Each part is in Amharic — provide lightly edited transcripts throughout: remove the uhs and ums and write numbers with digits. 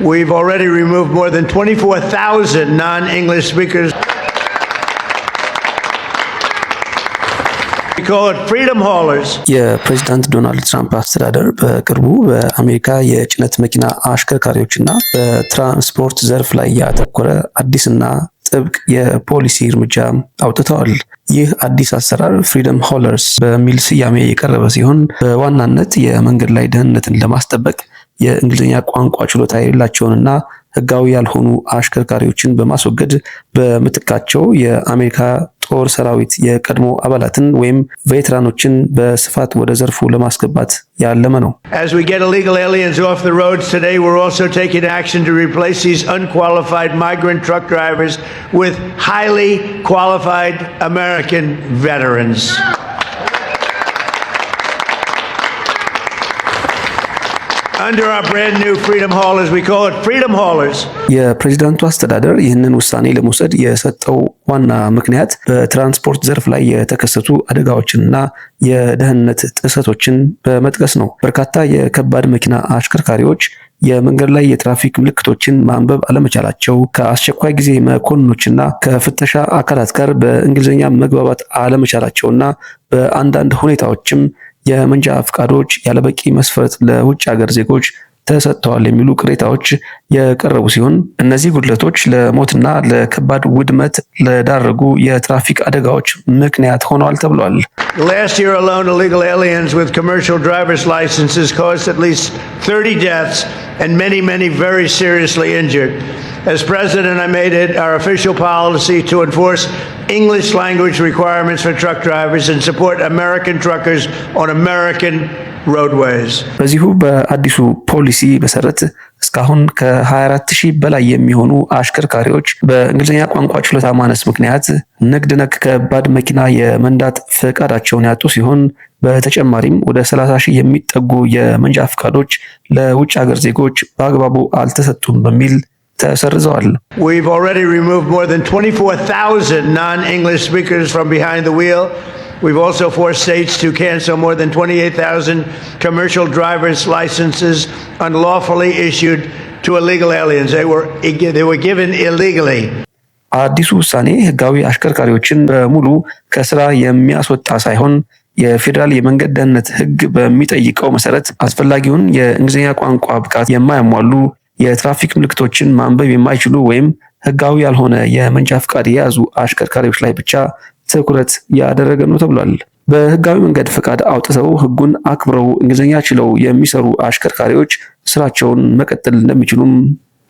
We've already removed more than 24,000 non-English speakers. We call it freedom haulers. የፕሬዝዳንት ዶናልድ ትራምፕ አስተዳደር በቅርቡ በአሜሪካ የጭነት መኪና አሽከርካሪዎችና በትራንስፖርት ዘርፍ ላይ ያተኮረ አዲስና ጥብቅ የፖሊሲ እርምጃ አውጥተዋል። ይህ አዲስ አሰራር ፍሪደም ሆለርስ በሚል ስያሜ የቀረበ ሲሆን በዋናነት የመንገድ ላይ ደህንነትን ለማስጠበቅ የእንግሊዝኛ ቋንቋ ችሎታ የሌላቸውንና ህጋዊ ያልሆኑ አሽከርካሪዎችን በማስወገድ በምትካቸው የአሜሪካ ጦር ሰራዊት የቀድሞ አባላትን ወይም ቬትራኖችን በስፋት ወደ ዘርፉ ለማስገባት ያለመ ነው። As we get illegal aliens off the roads today, we're also taking action to replace these unqualified migrant truck drivers with highly qualified American veterans. Under our brand new freedom haulers, we call it freedom haulers. የፕሬዝዳንቱ አስተዳደር ይህንን ውሳኔ ለመውሰድ የሰጠው ዋና ምክንያት በትራንስፖርት ዘርፍ ላይ የተከሰቱ አደጋዎችንና የደህንነት ጥሰቶችን በመጥቀስ ነው። በርካታ የከባድ መኪና አሽከርካሪዎች የመንገድ ላይ የትራፊክ ምልክቶችን ማንበብ አለመቻላቸው፣ ከአስቸኳይ ጊዜ መኮንኖችና ከፍተሻ አካላት ጋር በእንግሊዝኛ መግባባት አለመቻላቸውና በአንዳንድ ሁኔታዎችም የመንጃ ፍቃዶች ያለበቂ መስፈርት ለውጭ ሀገር ዜጎች ተሰጥተዋል የሚሉ ቅሬታዎች የቀረቡ ሲሆን እነዚህ ጉድለቶች ለሞትና ለከባድ ውድመት ለዳረጉ የትራፊክ አደጋዎች ምክንያት ሆነዋል ተብሏል። Last year alone, illegal aliens with commercial driver's licenses caused at least 30 deaths and many very seriously injured. As president, I made it our official policy to enforce English language requirements for truck drivers and support American truckers on American roadways. በዚሁ በአዲሱ ፖሊሲ መሰረት እስካሁን ከ24000 በላይ የሚሆኑ አሽከርካሪዎች በእንግሊዝኛ ቋንቋ ችሎታ ማነስ ምክንያት ንግድ ነክ ከባድ መኪና የመንዳት ፈቃዳቸውን ያጡ ሲሆን በተጨማሪም ወደ 30000 የሚጠጉ የመንጃ ፈቃዶች ለውጭ ሀገር ዜጎች በአግባቡ አልተሰጡም በሚል ተሰርዘዋል። We've already removed more than 24,000 non-English speakers from behind the wheel. We've also forced states to cancel more than 28,000 commercial driver's licenses unlawfully issued to illegal aliens. They were given illegally. አዲሱ ውሳኔ ህጋዊ አሽከርካሪዎችን በሙሉ ከስራ የሚያስወጣ ሳይሆን የፌዴራል የመንገድ ደህንነት ህግ በሚጠይቀው መሰረት አስፈላጊውን የእንግሊዝኛ ቋንቋ ብቃት የማያሟሉ የትራፊክ ምልክቶችን ማንበብ የማይችሉ ወይም ህጋዊ ያልሆነ የመንጃ ፍቃድ የያዙ አሽከርካሪዎች ላይ ብቻ ትኩረት ያደረገ ነው ተብሏል። በህጋዊ መንገድ ፍቃድ አውጥተው ህጉን አክብረው እንግሊዝኛ ችለው የሚሰሩ አሽከርካሪዎች ስራቸውን መቀጠል እንደሚችሉም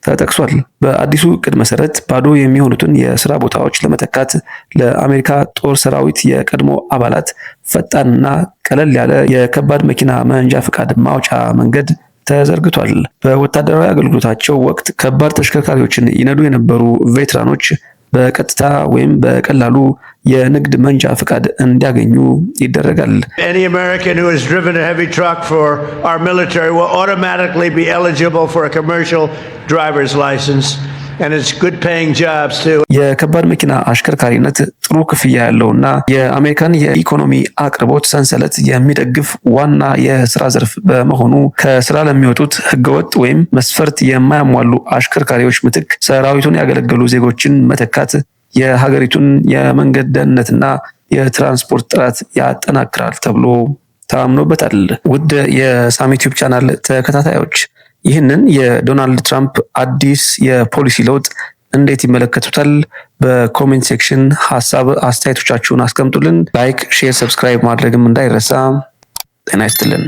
ተጠቅሷል። በአዲሱ እቅድ መሰረት ባዶ የሚሆኑትን የስራ ቦታዎች ለመተካት ለአሜሪካ ጦር ሰራዊት የቀድሞ አባላት ፈጣንና ቀለል ያለ የከባድ መኪና መንጃ ፍቃድ ማውጫ መንገድ ተዘርግቷል። በወታደራዊ አገልግሎታቸው ወቅት ከባድ ተሽከርካሪዎችን ይነዱ የነበሩ ቬትራኖች በቀጥታ ወይም በቀላሉ የንግድ መንጃ ፍቃድ እንዲያገኙ ይደረጋል። Any American who has driven a heavy truck for our military will automatically be eligible for a commercial driver's license. And it's good paying jobs too. የከባድ መኪና አሽከርካሪነት ጥሩ ክፍያ ያለውና የአሜሪካን የኢኮኖሚ አቅርቦት ሰንሰለት የሚደግፍ ዋና የስራ ዘርፍ በመሆኑ ከስራ ለሚወጡት ህገወጥ ወይም መስፈርት የማያሟሉ አሽከርካሪዎች ምትክ ሰራዊቱን ያገለገሉ ዜጎችን መተካት የሀገሪቱን የመንገድ ደህንነትና የትራንስፖርት ጥራት ያጠናክራል ተብሎ ታምኖበታል። ውድ የሳሚ ዩቲዩብ ቻናል ተከታታዮች ይህንን የዶናልድ ትራምፕ አዲስ የፖሊሲ ለውጥ እንዴት ይመለከቱታል? በኮሜንት ሴክሽን ሐሳብ አስተያየቶቻችሁን አስቀምጡልን። ላይክ፣ ሼር፣ ሰብስክራይብ ማድረግም እንዳይረሳ። ጤና ይስጥልን።